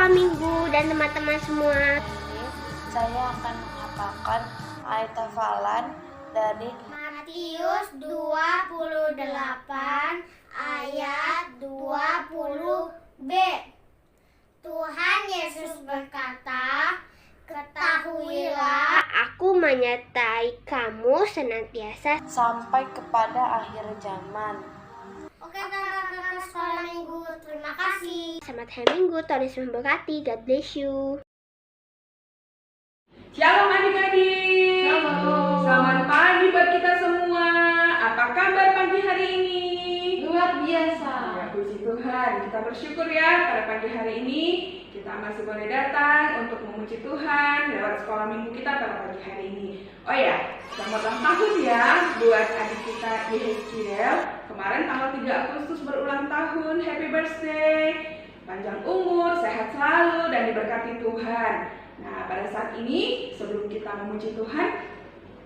sekolah minggu dan teman-teman semua. Saya akan menghafalkan ayat hafalan dari Matius 28 ayat 20b. Tuhan Yesus berkata, "Ketahuilah, aku menyertai kamu senantiasa sampai kepada akhir zaman." Oke kakak-kakak sekolah minggu, terima kasih. Selamat hari minggu, Tuhan Yesus memberkati. God bless you. Shalom adik-adik. Shalom. Selamat pagi buat kita semua. Apa kabar pagi hari ini? Luar biasa. Ya, puji Tuhan. Kita bersyukur ya pada pagi hari ini kita masih boleh datang untuk memuji Tuhan lewat sekolah minggu kita pada pagi hari ini. Oh ya, selamat ulang tahun ya buat adik kita Yeskiel. Kemarin tanggal 3 Agustus berulang tahun. Happy birthday. Panjang umur, sehat selalu dan diberkati Tuhan. Nah, pada saat ini sebelum kita memuji Tuhan,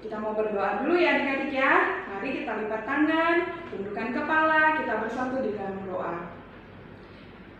kita mau berdoa dulu ya adik-adik ya. Mari kita lipat tangan, tundukkan kepala, kita bersatu di dalam doa.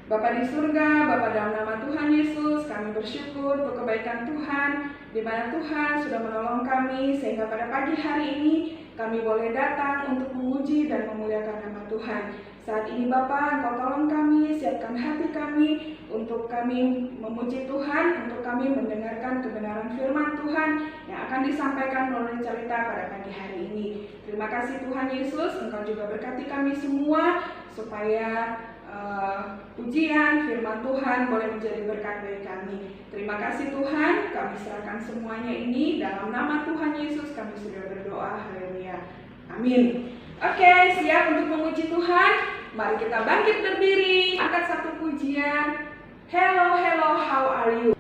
Bapa di surga, Bapa dalam nama Tuhan Yesus, kami bersyukur untuk kebaikan Tuhan, di mana Tuhan sudah menolong kami sehingga pada pagi hari ini kami boleh datang untuk memuji dan memuliakan nama Tuhan. Saat ini Bapa, Engkau tolong kami, siapkan hati kami untuk kami memuji Tuhan, untuk kami mendengarkan kebenaran firman Tuhan yang akan disampaikan melalui cerita pada pagi hari ini. Terima kasih Tuhan Yesus, Engkau juga berkati kami semua supaya ujian firman Tuhan boleh menjadi berkat bagi kami. Terima kasih Tuhan, kami serahkan semuanya ini dalam nama Tuhan Yesus kami sudah berdoa. Haleluya. Amin. Oke, siap untuk memuji Tuhan? Mari kita bangkit berdiri, angkat satu pujian. Hello, hello, how are you?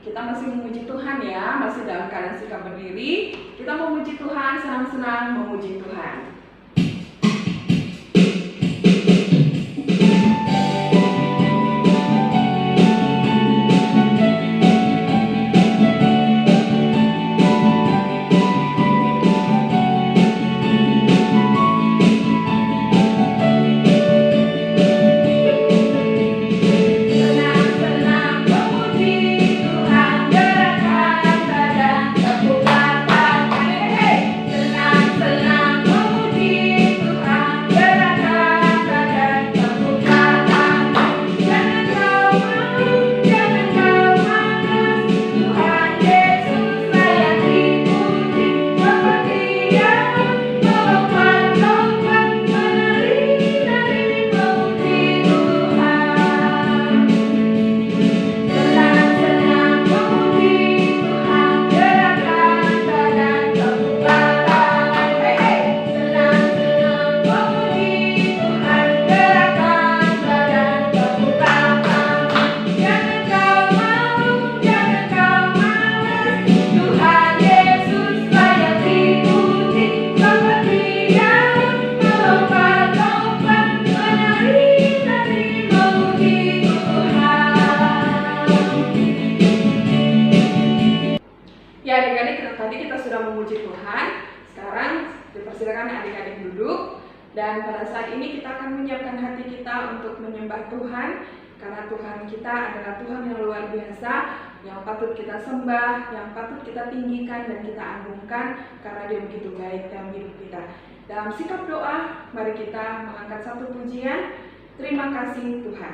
Kita masih memuji Tuhan ya, masih dalam keadaan sikap berdiri. Kita memuji Tuhan, senang-senang memuji Tuhan. Memuji memuji Tuhan. Sekarang dipersilakan adik-adik duduk. Dan pada saat ini kita akan menyiapkan hati kita untuk menyembah Tuhan. Karena Tuhan kita adalah Tuhan yang luar biasa, yang patut kita sembah, yang patut kita tinggikan dan kita agungkan, karena Dia begitu baik dalam hidup kita. Dalam sikap doa, mari kita mengangkat satu pujian. Terima kasih Tuhan.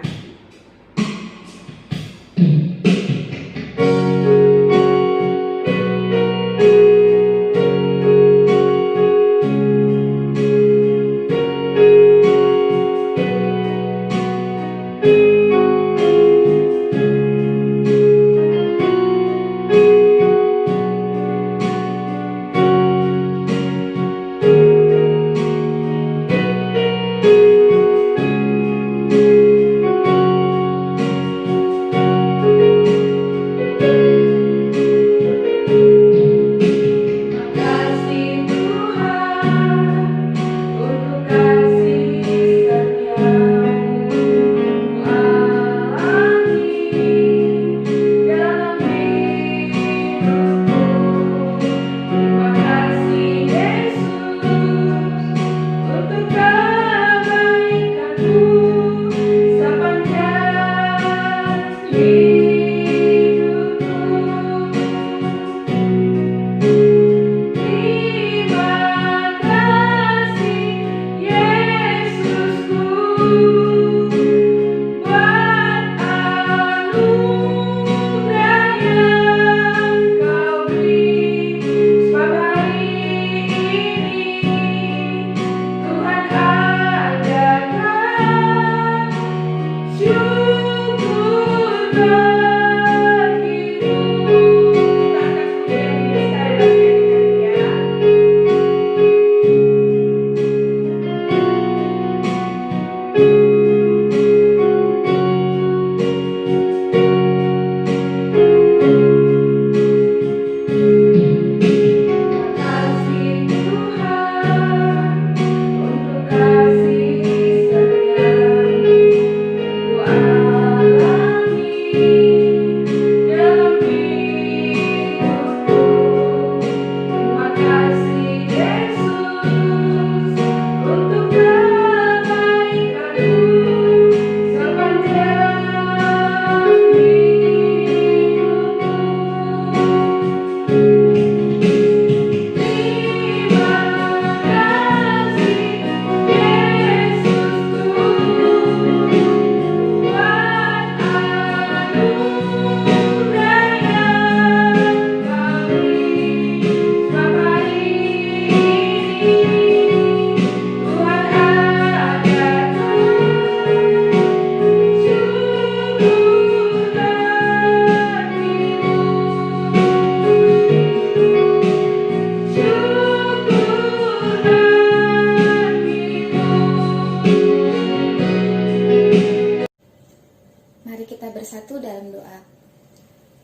bersatu dalam doa.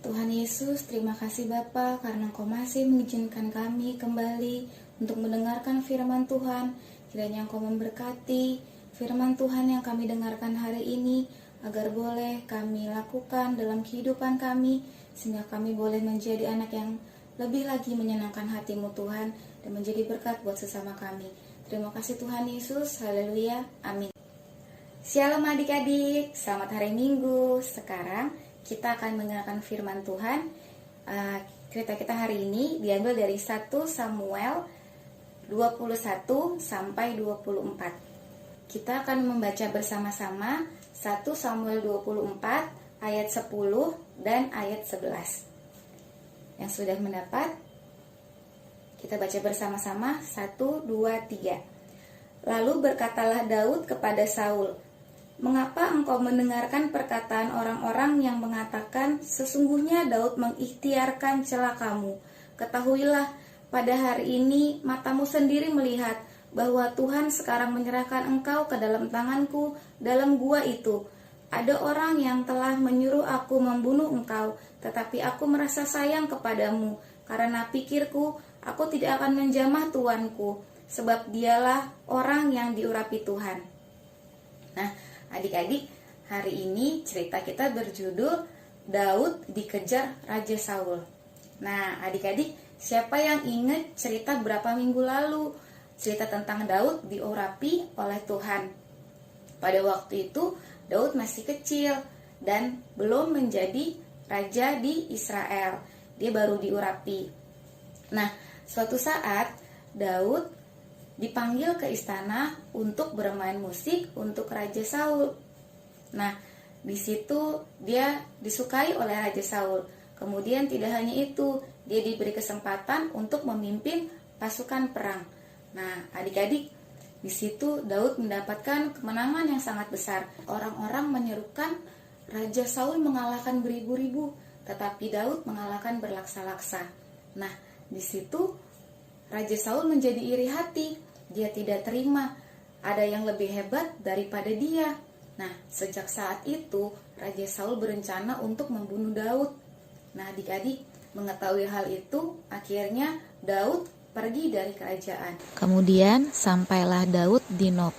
Tuhan Yesus, terima kasih Bapa karena Engkau masih mengizinkan kami kembali untuk mendengarkan firman Tuhan. Kiranya Engkau memberkati firman Tuhan yang kami dengarkan hari ini, agar boleh kami lakukan dalam kehidupan kami, sehingga kami boleh menjadi anak yang lebih lagi menyenangkan hati-Mu Tuhan, dan menjadi berkat buat sesama kami. Terima kasih Tuhan Yesus, haleluya, amin. Shalom adik-adik, selamat hari Minggu. Sekarang kita akan mendengarkan firman Tuhan. Cerita kita hari ini diambil dari 1 Samuel 21 sampai 24. Kita akan membaca bersama-sama 1 Samuel 24 ayat 10 dan ayat 11. Yang sudah mendapat, kita baca bersama-sama 1, 2, 3. Lalu berkatalah Daud kepada Saul, "Mengapa engkau mendengarkan perkataan orang-orang yang mengatakan, sesungguhnya Daud mengikhtiarkan celakamu? Ketahuilah, pada hari ini matamu sendiri melihat bahwa Tuhan sekarang menyerahkan engkau ke dalam tanganku dalam gua itu. Ada orang yang telah menyuruh aku membunuh engkau, tetapi aku merasa sayang kepadamu, karena pikirku, aku tidak akan menjamah tuanku, sebab dialah orang yang diurapi Tuhan." Nah, adik-adik, hari ini cerita kita berjudul Daud dikejar Raja Saul. Nah, adik-adik, Siapa yang ingat cerita berapa minggu lalu? Cerita tentang Daud diurapi oleh Tuhan. Pada waktu itu Daud masih kecil dan belum menjadi raja di Israel. Dia baru diurapi. Nah, suatu saat Daud dipanggil ke istana untuk bermain musik untuk Raja Saul. Nah, di situ dia disukai oleh Raja Saul. Kemudian tidak hanya itu, dia diberi kesempatan untuk memimpin pasukan perang. Nah, adik-adik, di situ Daud mendapatkan kemenangan yang sangat besar. Orang-orang menyerukan Raja Saul mengalahkan beribu-ribu, tetapi Daud mengalahkan berlaksa-laksa. Nah, di situ Raja Saul menjadi iri hati. Dia tidak terima ada yang lebih hebat daripada dia. Nah, sejak saat itu Raja Saul berencana untuk membunuh Daud. Nah, adik-adik mengetahui hal itu, akhirnya Daud pergi dari kerajaan. Kemudian sampailah Daud di Nob.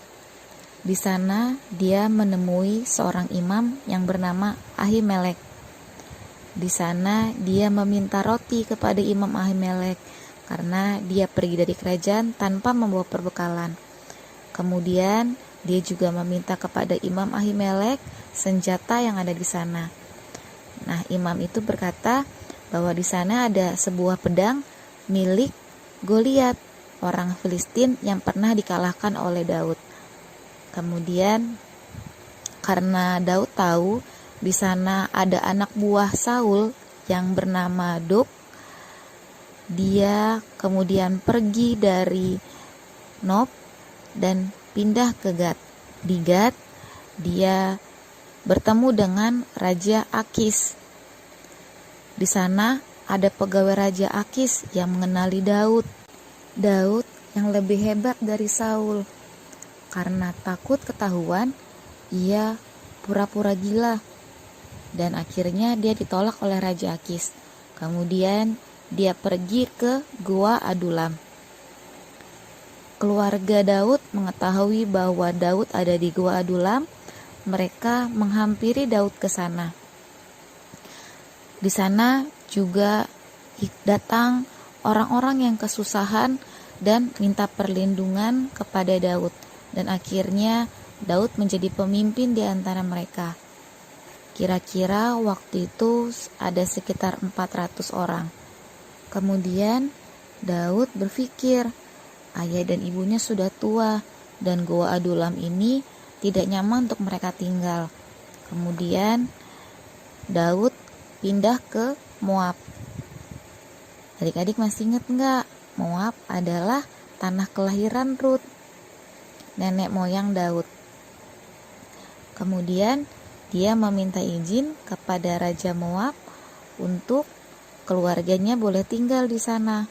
Di sana dia menemui seorang imam yang bernama Ahimelek. Di sana dia meminta roti kepada Imam Ahimelek karena dia pergi dari kerajaan tanpa membawa perbekalan. Kemudian dia juga meminta kepada Imam Ahimelek senjata yang ada di sana. Nah, imam itu berkata bahwa di sana ada sebuah pedang milik Goliat, orang Filistin yang pernah dikalahkan oleh Daud. Kemudian karena Daud tahu di sana ada anak buah Saul yang bernama Dob, dia kemudian pergi dari Nob dan pindah ke Gad. Di Gad, dia bertemu dengan Raja Akis. Di sana ada pegawai Raja Akis yang mengenali Daud. Daud yang lebih hebat dari Saul. Karena takut ketahuan, ia pura-pura gila. Dan akhirnya dia ditolak oleh Raja Akis. Kemudian dia pergi ke Gua Adulam. Keluarga Daud mengetahui bahwa Daud ada di Gua Adulam. Mereka menghampiri Daud ke sana. Di sana juga datang orang-orang yang kesusahan dan minta perlindungan kepada Daud. Dan akhirnya Daud menjadi pemimpin di antara mereka. Kira-kira waktu itu ada sekitar 400 orang. Kemudian Daud berpikir, ayah dan ibunya sudah tua dan Gua Adulam ini tidak nyaman untuk mereka tinggal. Kemudian Daud pindah ke Moab. Adik-adik masih ingat nggak? Moab adalah tanah kelahiran Rut, nenek moyang Daud. Kemudian dia meminta izin kepada Raja Moab untuk keluarganya boleh tinggal di sana.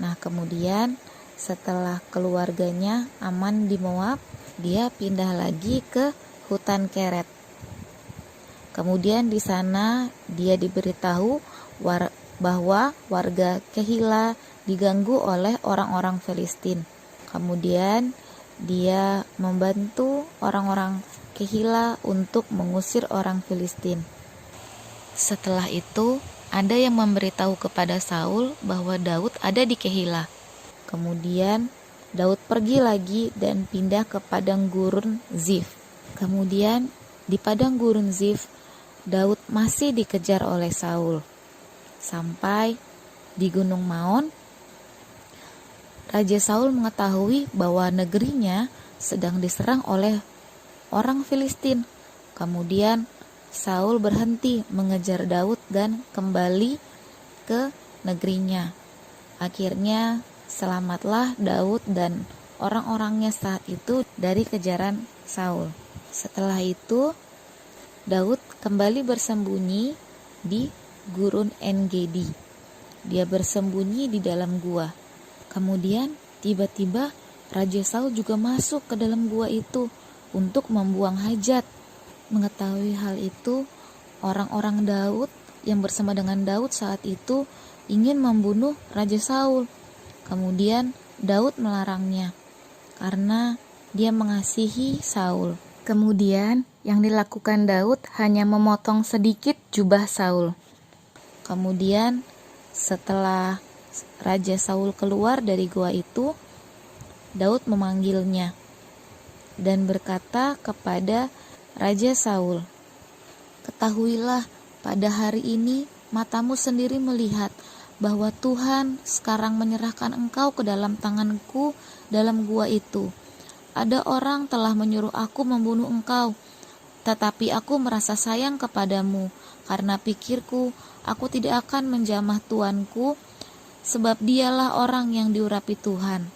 Nah, kemudian setelah keluarganya aman di Moab, dia pindah lagi ke hutan Keret. Kemudian di sana dia diberitahu bahwa warga Kehila diganggu oleh orang-orang Filistin. Kemudian dia membantu orang-orang Kehila untuk mengusir orang Filistin. Setelah itu, ada yang memberitahu kepada Saul bahwa Daud ada di Kehila. Kemudian Daud pergi lagi dan pindah ke padang gurun Zif. Kemudian di padang gurun Zif, Daud masih dikejar oleh Saul. Sampai di Gunung Maon, Raja Saul mengetahui bahwa negerinya sedang diserang oleh orang Filistin. Kemudian Saul berhenti mengejar Daud dan kembali ke negerinya. Akhirnya selamatlah Daud dan orang-orangnya saat itu dari kejaran Saul. Setelah itu Daud kembali bersembunyi di gurun En-Gedi. Dia bersembunyi di dalam gua. Kemudian tiba-tiba Raja Saul juga masuk ke dalam gua itu untuk membuang hajat. Mengetahui hal itu, orang-orang Daud yang bersama dengan Daud saat itu ingin membunuh Raja Saul. Kemudian Daud melarangnya karena dia mengasihi Saul. Kemudian yang dilakukan Daud hanya memotong sedikit jubah Saul. Kemudian Setelah Raja Saul keluar dari gua itu, Daud memanggilnya dan berkata kepada Raja Saul, "Ketahuilah, pada hari ini matamu sendiri melihat bahwa Tuhan sekarang menyerahkan engkau ke dalam tanganku dalam gua itu. Ada orang telah menyuruh aku membunuh engkau, tetapi aku merasa sayang kepadamu, karena pikirku, aku tidak akan menjamah tuanku, sebab dialah orang yang diurapi Tuhan."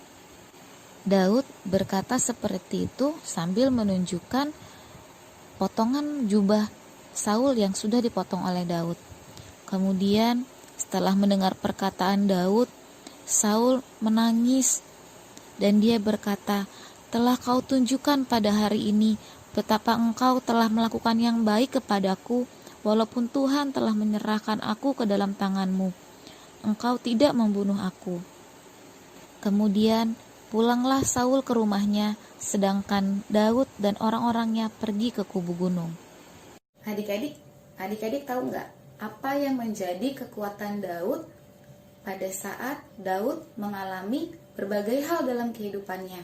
Daud berkata seperti itu sambil menunjukkan potongan jubah Saul yang sudah dipotong oleh Daud. Kemudian setelah mendengar perkataan Daud, Saul menangis dan dia berkata, "Telah kau tunjukkan pada hari ini betapa engkau telah melakukan yang baik kepadaku, walaupun Tuhan telah menyerahkan aku ke dalam tanganmu. Engkau tidak membunuh aku." Kemudian pulanglah Saul ke rumahnya, sedangkan Daud dan orang-orangnya pergi ke kubu gunung. Adik-adik tahu nggak apa yang menjadi kekuatan Daud pada saat Daud mengalami berbagai hal dalam kehidupannya?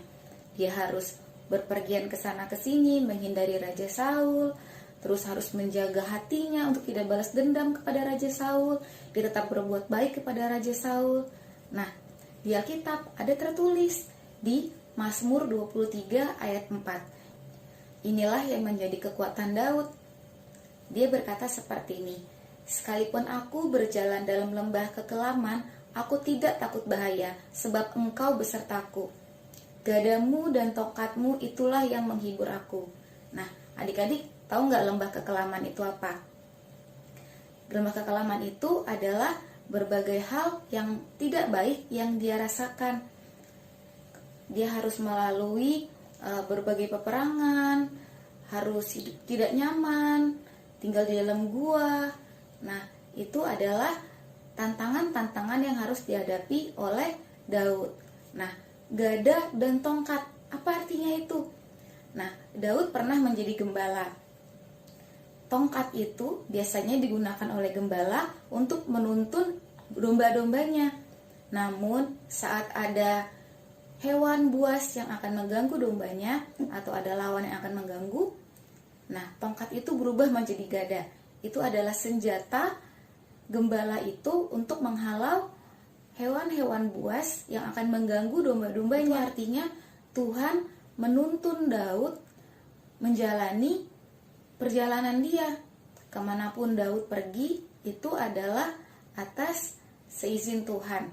Dia harus berpergian ke sana ke sini, menghindari Raja Saul, terus harus menjaga hatinya untuk tidak balas dendam kepada Raja Saul, dia tetap berbuat baik kepada Raja Saul. Nah, di Alkitab ada tertulis di Mazmur 23 ayat 4. Inilah yang menjadi kekuatan Daud. Dia berkata seperti ini, "Sekalipun aku berjalan dalam lembah kekelaman, aku tidak takut bahaya, sebab engkau besertaku. Gadamu dan tongkatmu itulah yang menghibur aku." Nah, adik-adik tahu nggak lembah kekelaman itu apa? Lembah kekelaman itu adalah berbagai hal yang tidak baik yang dia rasakan. Dia harus melalui berbagai peperangan, harus hidup tidak nyaman, tinggal di dalam gua. Nah, itu adalah tantangan-tantangan yang harus dihadapi oleh Daud. Nah, gada dan tongkat, apa artinya itu? Nah, Daud pernah menjadi gembala. Tongkat itu biasanya digunakan oleh gembala untuk menuntun domba-dombanya. Namun, saat ada hewan buas yang akan mengganggu dombanya atau ada lawan yang akan mengganggu, nah, tongkat itu berubah menjadi gada. Itu adalah senjata gembala itu untuk menghalau hewan-hewan buas yang akan mengganggu domba-dombanya. Itu artinya Tuhan menuntun Daud menjalani perjalanan dia. Kemanapun Daud pergi, itu adalah atas seizin Tuhan.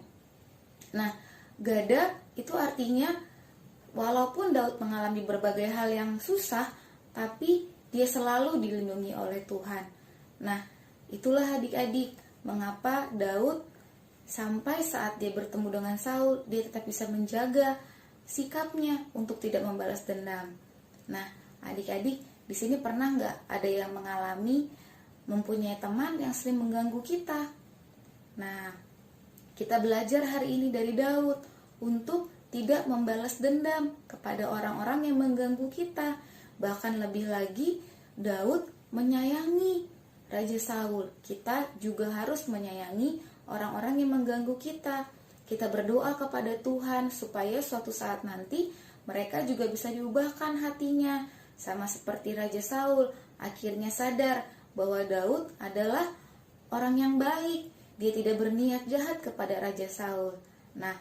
Nah, gada itu artinya walaupun Daud mengalami berbagai hal yang susah, tapi dia selalu dilindungi oleh Tuhan. Nah, itulah adik-adik mengapa Daud sampai saat dia bertemu dengan Saul, dia tetap bisa menjaga sikapnya untuk tidak membalas dendam. Nah, adik-adik, di sini pernah nggak ada yang mengalami mempunyai teman yang sering mengganggu kita? Nah, kita belajar hari ini dari Daud untuk tidak membalas dendam kepada orang-orang yang mengganggu kita. Bahkan lebih lagi, Daud menyayangi Raja Saul. Kita juga harus menyayangi orang-orang yang mengganggu kita. Kita berdoa kepada Tuhan supaya suatu saat nanti mereka juga bisa diubahkan hatinya. Sama seperti Raja Saul, akhirnya sadar bahwa Daud adalah orang yang baik. Dia tidak berniat jahat kepada Raja Saul. Nah,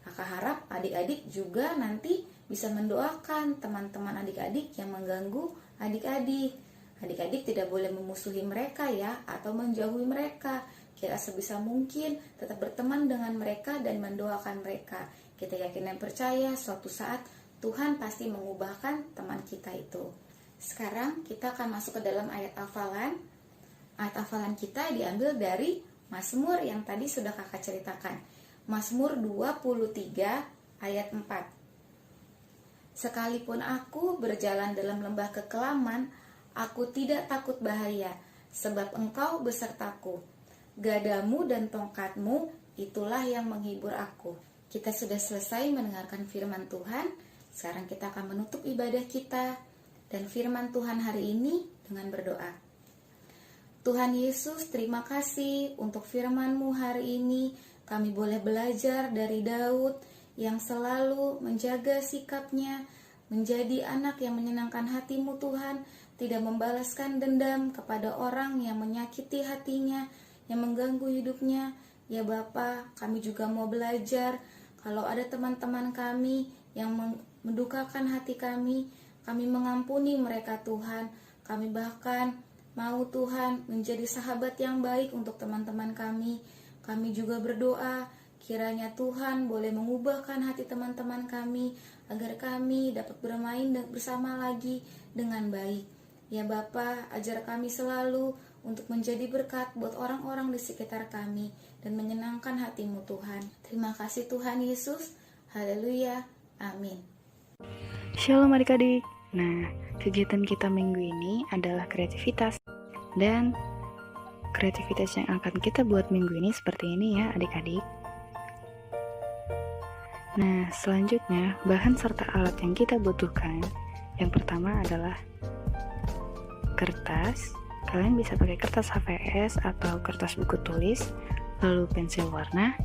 kakak harap adik-adik juga nanti bisa mendoakan teman-teman adik-adik yang mengganggu adik-adik. Adik-adik tidak boleh memusuhi mereka ya, atau menjauhi mereka. Kita sebisa mungkin tetap berteman dengan mereka dan mendoakan mereka. Kita yakin dan percaya suatu saat Tuhan pasti mengubahkan teman kita itu. Sekarang kita akan masuk ke dalam ayat hafalan. Ayat hafalan kita diambil dari Mazmur yang tadi sudah kakak ceritakan. Mazmur 23 ayat 4. "Sekalipun aku berjalan dalam lembah kekelaman, aku tidak takut bahaya, sebab engkau besertaku. Gadamu dan tongkatmu, itulah yang menghibur aku." Kita sudah selesai mendengarkan firman Tuhan. Sekarang kita akan menutup ibadah kita dan firman Tuhan hari ini dengan berdoa. Tuhan Yesus, terima kasih untuk firman-Mu hari ini. Kami boleh belajar dari Daud yang selalu menjaga sikapnya, menjadi anak yang menyenangkan hati-Mu Tuhan, tidak membalaskan dendam kepada orang yang menyakiti hatinya, yang mengganggu hidupnya. Ya Bapa, kami juga mau belajar kalau ada teman-teman kami yang mendukakan hati kami mengampuni mereka Tuhan. Kami bahkan mau Tuhan menjadi sahabat yang baik untuk teman-teman kami. Kami juga berdoa kiranya Tuhan boleh mengubahkan hati teman-teman kami agar kami dapat bermain bersama lagi dengan baik. Ya Bapa, ajar kami selalu untuk menjadi berkat buat orang-orang di sekitar kami dan menyenangkan hati-Mu Tuhan. Terima kasih Tuhan Yesus. Haleluya. Amin. Shalom adik-adik. Nah, kegiatan kita minggu ini adalah kreativitas. Dan kreativitas yang akan kita buat minggu ini seperti ini ya adik-adik. Nah, selanjutnya bahan serta alat yang kita butuhkan. Yang pertama adalah kertas. Kalian bisa pakai kertas HVS atau kertas buku tulis, lalu pensil warna,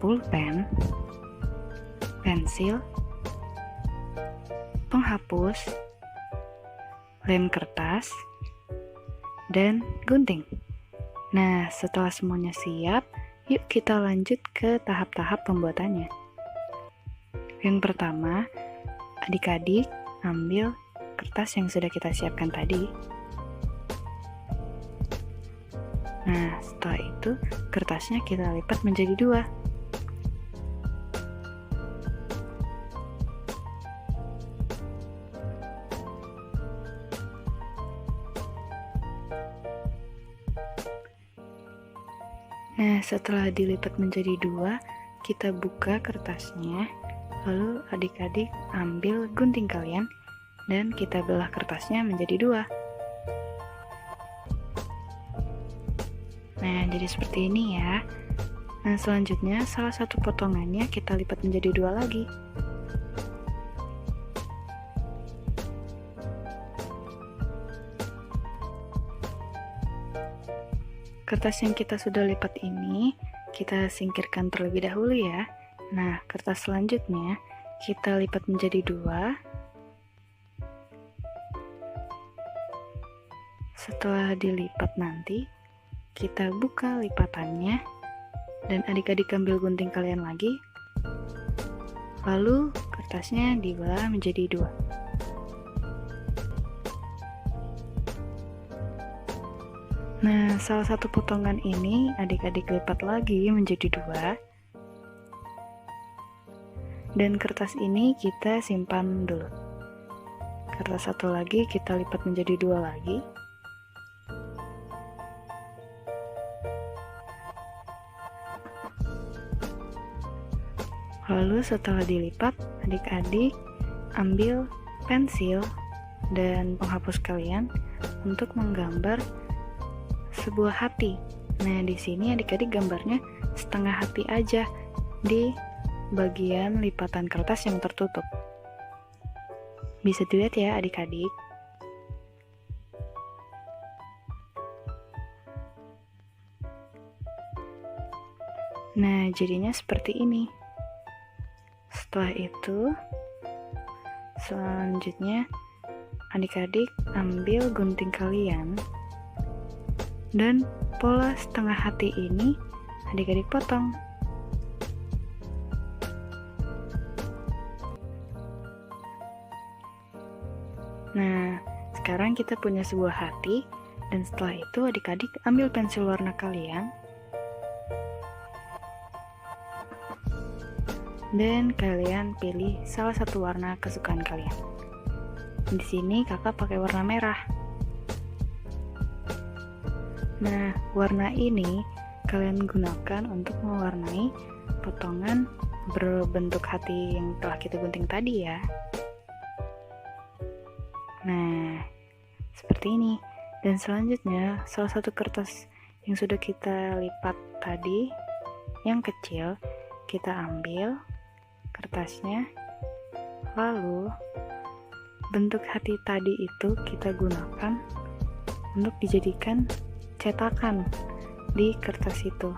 pulpen, pensil, penghapus, lem kertas, dan gunting. Nah, setelah semuanya siap, yuk kita lanjut ke tahap-tahap pembuatannya. Yang pertama, adik-adik ambil kertas yang sudah kita siapkan tadi. Nah, setelah itu kertasnya kita lipat menjadi 2. Nah, setelah dilipat menjadi 2, kita buka kertasnya, lalu adik-adik ambil gunting kalian, dan kita belah kertasnya menjadi 2. Nah, jadi seperti ini ya. Nah, selanjutnya salah satu potongannya kita lipat menjadi 2 lagi. Kertas yang kita sudah lipat ini kita singkirkan terlebih dahulu ya. Nah, kertas selanjutnya kita lipat menjadi 2. Setelah dilipat nanti kita buka lipatannya dan adik-adik ambil gunting kalian lagi. Lalu kertasnya dibelah menjadi 2. Nah, salah satu potongan ini adik-adik lipat lagi menjadi 2. Dan kertas ini kita simpan dulu. Kertas satu lagi kita lipat menjadi 2 lagi. Lalu setelah dilipat, adik-adik ambil pensil dan penghapus kalian untuk menggambar sebuah hati. Nah, di sini adik-adik gambarnya setengah hati aja di bagian lipatan kertas yang tertutup. Bisa dilihat ya adik-adik. Nah, jadinya seperti ini. Setelah itu, selanjutnya adik-adik ambil gunting kalian dan pola setengah hati ini adik-adik potong. Nah, sekarang kita punya sebuah hati, dan setelah itu adik-adik ambil pensil warna kalian dan kalian pilih salah satu warna kesukaan kalian. Di sini kakak pakai warna merah. Nah, warna ini kalian gunakan untuk mewarnai potongan berbentuk hati yang telah kita gunting tadi ya. Nah, seperti ini. Dan selanjutnya, salah satu kertas yang sudah kita lipat tadi, yang kecil, kita ambil kertasnya, lalu bentuk hati tadi itu kita gunakan untuk dijadikan cetakan di kertas itu.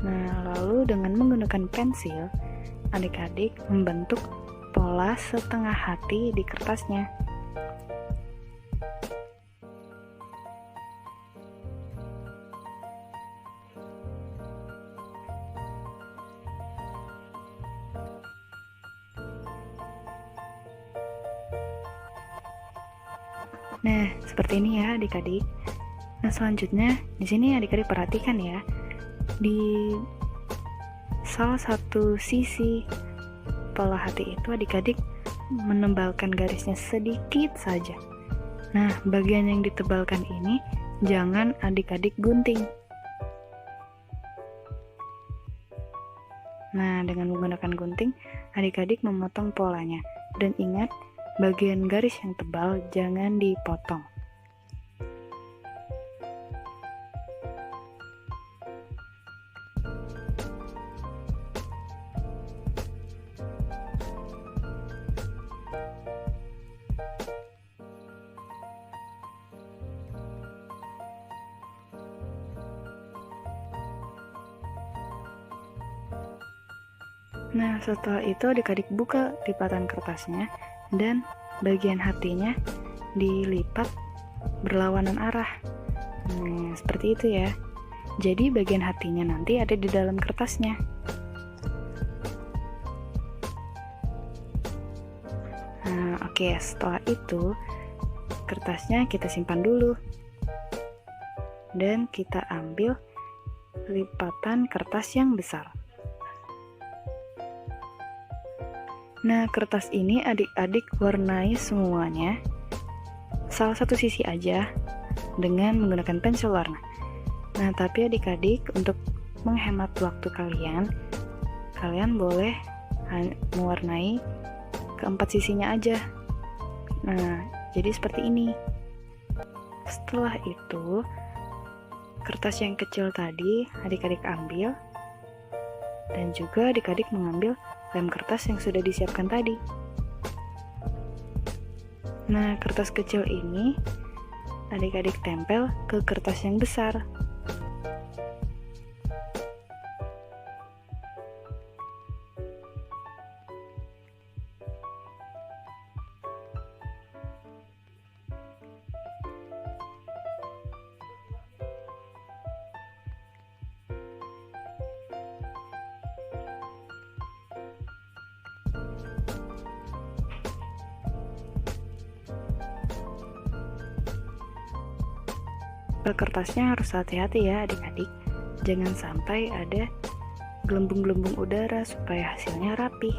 Nah, lalu dengan menggunakan pensil, adik-adik membentuk pola setengah hati di kertasnya. Nah, seperti ini ya adik-adik. Nah, selanjutnya di sini adik-adik perhatikan ya. Di salah satu sisi pola hati itu adik-adik menebalkan garisnya sedikit saja. Nah, bagian yang ditebalkan ini jangan adik-adik gunting. Nah, dengan menggunakan gunting, adik-adik memotong polanya. Dan ingat, bagian garis yang tebal jangan dipotong. Nah, setelah itu adik-adik buka lipatan kertasnya dan bagian hatinya dilipat berlawanan arah. Nah, seperti itu ya. Jadi bagian hatinya nanti ada di dalam kertasnya. Nah, oke, setelah itu kertasnya kita simpan dulu. Dan kita ambil lipatan kertas yang besar. Nah, kertas ini adik-adik warnai semuanya, salah satu sisi aja dengan menggunakan pensil warna. Nah, tapi adik-adik untuk menghemat waktu kalian boleh mewarnai keempat sisinya aja. Nah, jadi seperti ini. Setelah itu, kertas yang kecil tadi adik-adik ambil, dan juga adik-adik mengambil lem kertas yang sudah disiapkan tadi. Nah, kertas kecil ini adik-adik tempel ke kertas yang besar. Kertasnya harus hati-hati ya adik-adik, jangan sampai ada gelembung-gelembung udara supaya hasilnya rapi.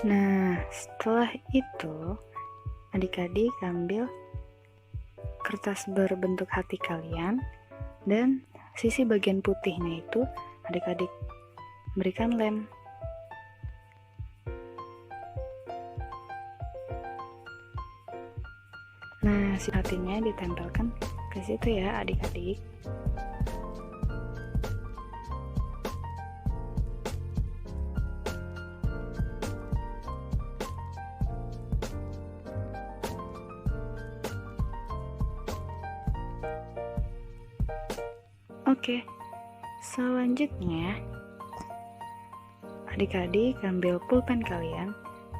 Nah, setelah itu adik-adik ambil kertas berbentuk hati kalian dan sisi bagian putihnya itu adik-adik berikan lem. Nah, si hatinya ditempelkan ke situ ya adik-adik. Oke, selanjutnya adik-adik ambil pulpen kalian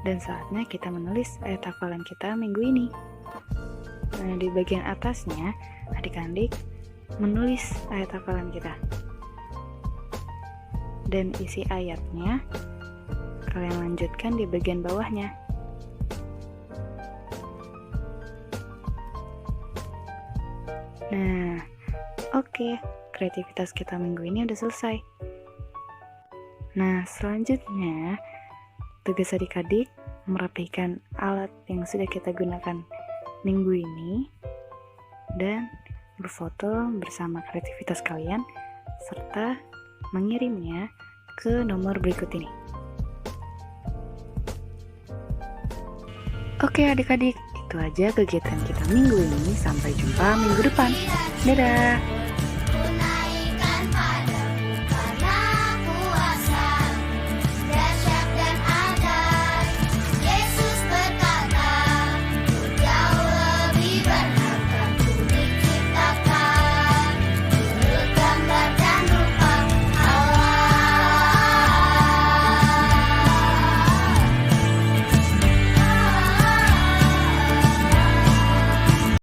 dan saatnya kita menulis ayat hafalan kita minggu ini. Nah, di bagian atasnya adik-adik menulis ayat hafalan kita dan isi ayatnya kalian lanjutkan di bagian bawahnya. Nah, oke. Kreativitas kita minggu ini udah selesai. Nah, selanjutnya tugas adik-adik merapikan alat yang sudah kita gunakan minggu ini dan berfoto bersama kreativitas kalian serta mengirimnya ke nomor berikut ini. Oke adik-adik, itu aja kegiatan kita minggu ini. Sampai jumpa minggu depan. Dadah!